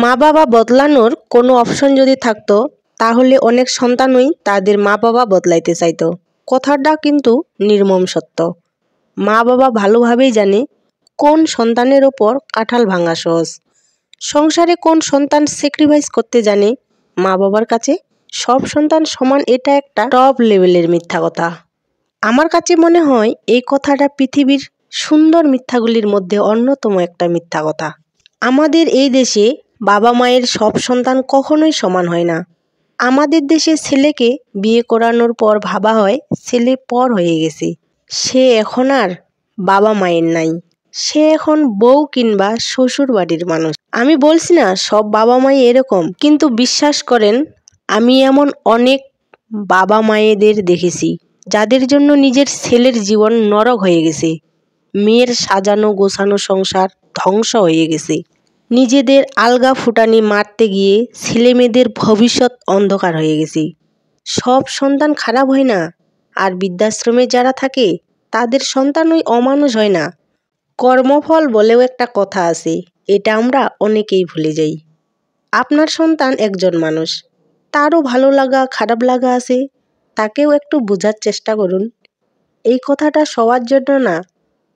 মা বাবা বদলানোর কোনো অপশন যদি থাকতো তাহলে অনেক সন্তানই তাদের মা বাবা বদলাইতে চাইতো। কথাটা কিন্তু নির্মম সত্য। মা বাবা ভালোভাবেই জানে কোন সন্তানের ওপর কাঁঠাল ভাঙা সহজ। সংসারে কোন সন্তান স্যাক্রিফাইস করতে জানে। মা বাবার কাছে সব সন্তান সমান, এটা একটা টপ লেভেলের মিথ্যা কথা। আমার কাছে মনে হয় এই কথাটা পৃথিবীর সুন্দর মিথ্যাগুলির মধ্যে অন্যতম একটা মিথ্যা কথা। আমাদের এই দেশে বাবা মায়ের সব সন্তান কখনোই সমান হয় না। আমাদের দেশে ছেলেকে বিয়ে করানোর পর ভাবা হয় ছেলে পর হয়ে গেছে, সে এখন আর বাবা মায়ের নাই, সে এখন বউ কিংবা শ্বশুর বাড়ির মানুষ। আমি বলছি না সব বাবা মাই এরকম, কিন্তু বিশ্বাস করেন আমি এমন অনেক বাবা মায়েদের দেখেছি যাদের জন্য নিজের ছেলের জীবন নরক হয়ে গেছে, মেয়ের সাজানো গোছানো সংসার ধ্বংস হয়ে গেছে। নিজেদের আলগা ফুটানি মারতে গিয়ে ছেলে মেয়েদের ভবিষ্যৎ অন্ধকার হয়ে গেছে। সব সন্তান খারাপ হয় না, আর বৃদ্ধাশ্রমে যারা থাকে তাদের সন্তানই অমানুষ হয় না। কর্মফল বলেও একটা কথা আছে, এটা আমরা অনেকেই ভুলে যাই। আপনার সন্তান একজন মানুষ, তারও ভালো লাগা খারাপ লাগা আছে, তাকেও একটু বোঝার চেষ্টা করুন। এই কথাটা সবার জন্য না,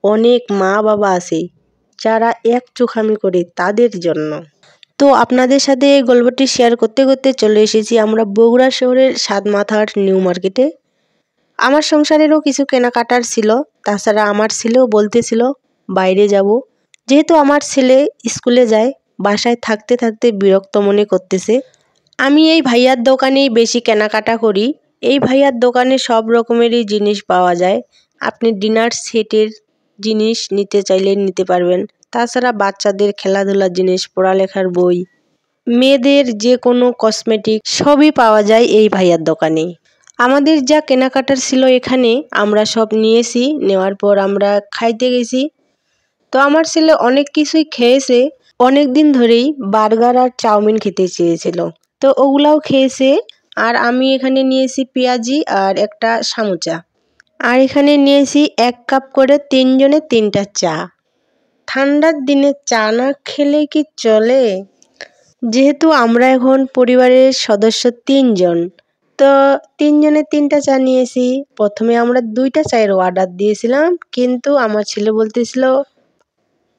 অনেক মা বাবা আছে যারা এক চোখামি করে তাদের জন্য। তো আপনাদের সাথে এই গল্পটি শেয়ার করতে করতে চলে এসেছি আমরা বগুড়া শহরের সাতমাথার নিউ মার্কেটে। আমার সংসারেরও কিছু কেনাকাটার ছিল, তাছাড়া আমার ছেলেও বলতেছিল বাইরে যাব। যেহেতু আমার ছেলে স্কুলে যায়, বাসায় থাকতে থাকতে বিরক্ত মনে করতেছে। আমি এই ভাইয়ার দোকানেই বেশি কেনাকাটা করি। এই ভাইয়ার দোকানে সব রকমেরই জিনিস পাওয়া যায়। আপনি ডিনার সেটের জিনিস নিতে চাইলে নিতে পারবেন। তাছাড়া বাচ্চাদের খেলাধুলার জিনিস, পড়ালেখার বই, মেয়েদের যে কোনো কসমেটিক সবই পাওয়া যায় এই ভাইয়ার দোকানে। আমাদের যা কেনাকাটার ছিল এখানে আমরা সব নিয়েছি, নেওয়ার পর আমরা খাইতে গেছি। তো আমার ছেলে অনেক কিছুই খেয়েছে, অনেক দিন ধরেই বার্গার আর চাউমিন খেতে চেয়েছিল, তো ওগুলাও খেয়েছে। আর আমি এখানে নিয়েছি পেঁয়াজি আর একটা সামোচা, আর এখানে নিয়েছি 1 কাপ করে 3 জনে 3টা চা। ঠান্ডার দিনে চা না খেলে কি চলে? যেহেতু আমরা এখন পরিবারের সদস্য 3 জন, তো 3 জনে 3টা চা নিয়েছি। প্রথমে আমরা 2টা চায়ের অর্ডার দিয়েছিলাম, কিন্তু আমার ছেলে বলতেছিল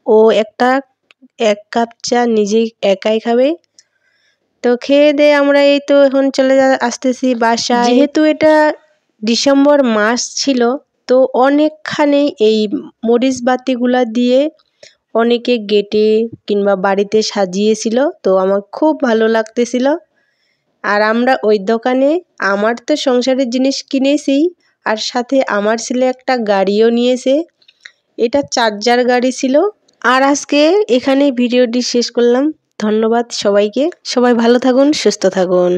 ও 1 কাপ চা নিজেই একাই খাবে। তো খেয়ে দিয়ে আমরা এই তো এখন চলে আসতেছি বাসায়। যেহেতু এটা ডিসেম্বর মাস ছিল, তো অনেকখানি এই মরিচ বাতিগুলা দিয়ে অনেকে গেটে কিংবা বাড়িতে সাজিয়েছিল, তো আমার খুব ভালো লাগতেছিল। আর আমরা ওই দোকানে আমার তো সংসারের জিনিস কিনেছি, আর সাথে আমার ছেলে একটা গাড়িও নিয়েছে, এটা চার্জার গাড়ি ছিল। আর আজকে এখানে ভিডিওটি শেষ করলাম। ধন্যবাদ সবাইকে, সবাই ভালো থাকুন, সুস্থ থাকুন।